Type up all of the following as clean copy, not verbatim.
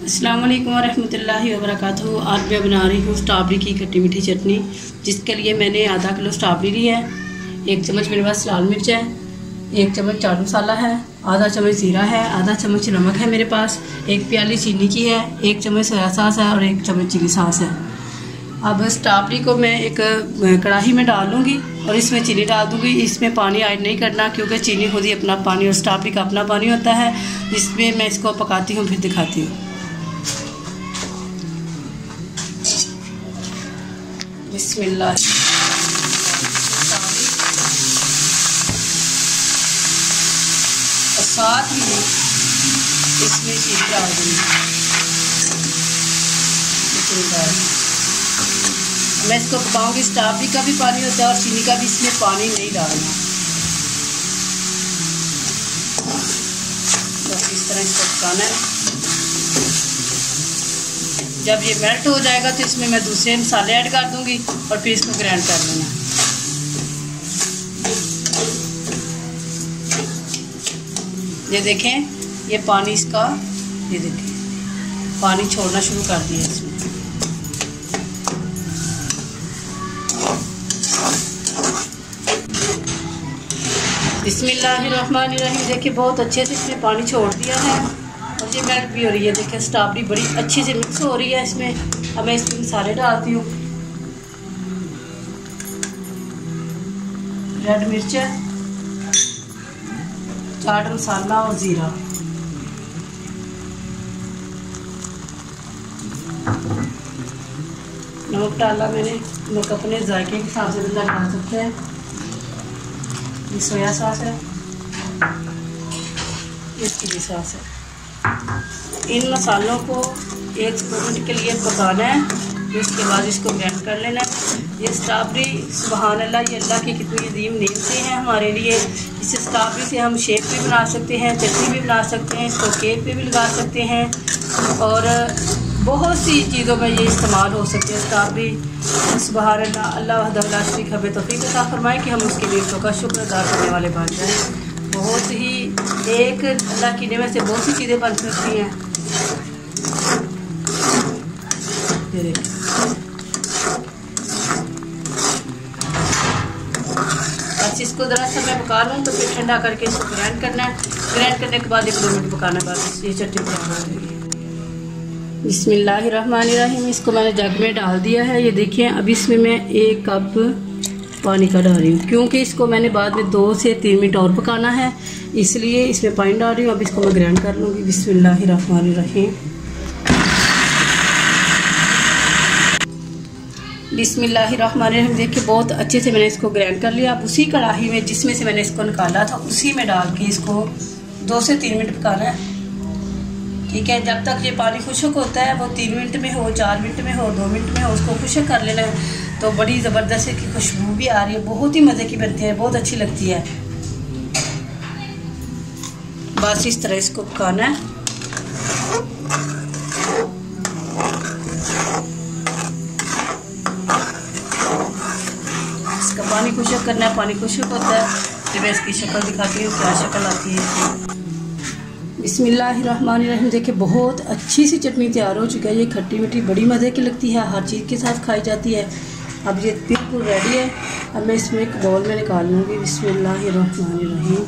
अस्सलाम वालेकुम वरहमतुल्लाहि वबरकातुहू। आज मैं बना रही हूँ स्ट्रॉबेरी की खट्टी मीठी चटनी, जिसके लिए मैंने आधा किलो स्ट्रॉबेरी ली है। 1 चम्मच मेरे पास लाल मिर्च है, 1 चम्मच चाट मसाला है, आधा चम्मच ज़ीरा है, आधा चम्मच नमक है मेरे पास, 1 प्याली चीनी की है, 1 चम्मच सोया सॉस है और 1 चम्मच चिली सॉस है। अब स्ट्रॉबेरी को मैं एक कढ़ाई में डाल लूँगी और इसमें चीनी डाल दूँगी। इसमें पानी ऐड नहीं करना, क्योंकि चीनी खुद ही अपना पानी और स्ट्रॉबेरी का अपना पानी होता है। इसमें मैं इसको पकाती हूँ, फिर दिखाती हूँ। बिस्मिल्लाह। और साथ ही इसमें चीनी डाल दूँगी। मैं इसको पकाऊंगी। स्ट्रॉबेरी का भी पानी होता है और चीनी का भी, इसमें पानी नहीं डालना। बस इस तरह इसको पकाना है। जब ये मेल्ट हो जाएगा तो इसमें मैं दूसरे मसाले ऐड कर दूंगी और फिर इसको ग्राइंड कर लेना। ये देखें, ये पानी इसका, ये देखें पानी छोड़ना शुरू कर दिया इसमें। बिस्मिल्लाहिर्रहमानिर्रहीम। देखिए बहुत अच्छे से इसमें पानी छोड़ दिया है और ये मेल्ट भी हो रही है। देखिए स्ट्रॉबेरी बड़ी अच्छे से मिक्स हो रही है इसमें। अब मैं इसमें मसाले डालती हूँ। रेड मिर्च, चाट मसाला और ज़ीरा। नमक डाला मैंने, नमक अपने जायके के हिसाब से बंदा डाल सकते हैं। ये सोया सॉस है, ये चिली सॉस है। इन मसालों को 1-2 मिनट के लिए पकाना है, उसके बाद इसको ग्राइंड कर लेना है। ये स्ट्रॉबेरी सुभान अल्लाह, ये अल्लाह की कितनी अजीम नेमतें हैं हमारे लिए। इस स्ट्रॉबेरी से हम शेक भी बना सकते हैं, चटनी भी बना सकते हैं, इसको केक पे भी लगा सकते हैं और बहुत सी चीज़ों में ये इस्तेमाल हो सकते हैं। स्ट्रॉबेरी सुभान अल्लाह, अल्लाह वहदहू ला शरीक lahu तौफीक अता फरमाए कि हम उसके नेमतों का शुक्र अदा करने वाले बन जाएँ। बहुत ही एक अल्लाह की नेमत से बहुत सी चीज़ें बन सकती हैं। बस इसको ज़रा सा मैं पका लूँ तो फिर ठंडा करके इसको ग्राइंड करना है। ग्राइंड करने के बाद 1-2 मिनट पकाने के बाद ये चटनी तैयार हो जाएगी। बिस्मिल्लाहिर्रहमानिर्रहीम। इसको मैंने जग में डाल दिया है। ये देखिए, अब इसमें मैं 1 कप पानी का डाल रही हूँ, क्योंकि इसको मैंने बाद में 2 से 3 मिनट और पकाना है, इसलिए इसमें पानी डाल रही हूँ। अब इसको मैं ग्राइंड कर लूँगी। बिस्मिल्लाहिर्रहमानिर्रहीम। बिस्मिल्लाहिर्रहमानिर्रहीम। देखिए बहुत अच्छे से मैंने इसको ग्राइंड कर लिया। अब उसी कढ़ाई में जिसमें से मैंने इसको निकाला था, उसी में डाल के इसको 2 से 3 मिनट पकाना है। ठीक है, जब तक ये पानी खुश्क होता है, वो 3 मिनट में हो, 4 मिनट में हो, 2 मिनट में हो, उसको खुश्क कर लेना है। तो बड़ी ज़बरदस्त की खुशबू भी आ रही है, बहुत ही मज़े की बनती है, बहुत अच्छी लगती है। बस इस तरह इसको पकाना है। इसका पानी खुश्क करना है। पानी खुश्क होता है तो मैं इसकी शक्ल दिखाती हूँ, क्या शक्ल आती है। बिस्मिल्लाहिर्रहमानिर्रहीम। देखिए बहुत अच्छी सी चटनी तैयार हो चुकी है। ये खट्टी मीठी बड़ी मज़े की लगती है, हर चीज़ के साथ खाई जाती है। अब ये बिल्कुल रेडी है। अब मैं इसमें एक बाउल में निकाल लूँगी। बिस्मिल्लाहिर्रहमानिर्रहीम।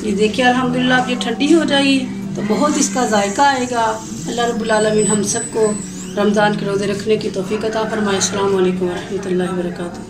ये देखिए अल्हम्दुलिल्लाह, अब ये ठंडी हो जाएगी तो बहुत इसका जायका आएगा। अल्लाह रब्बुल आलमीन हम सबको रमज़ान के रोज़े रखने की तौफीक अता फरमाए। अस्सलाम वालेकुम वरहमतुल्लाहि वबरकातुहू।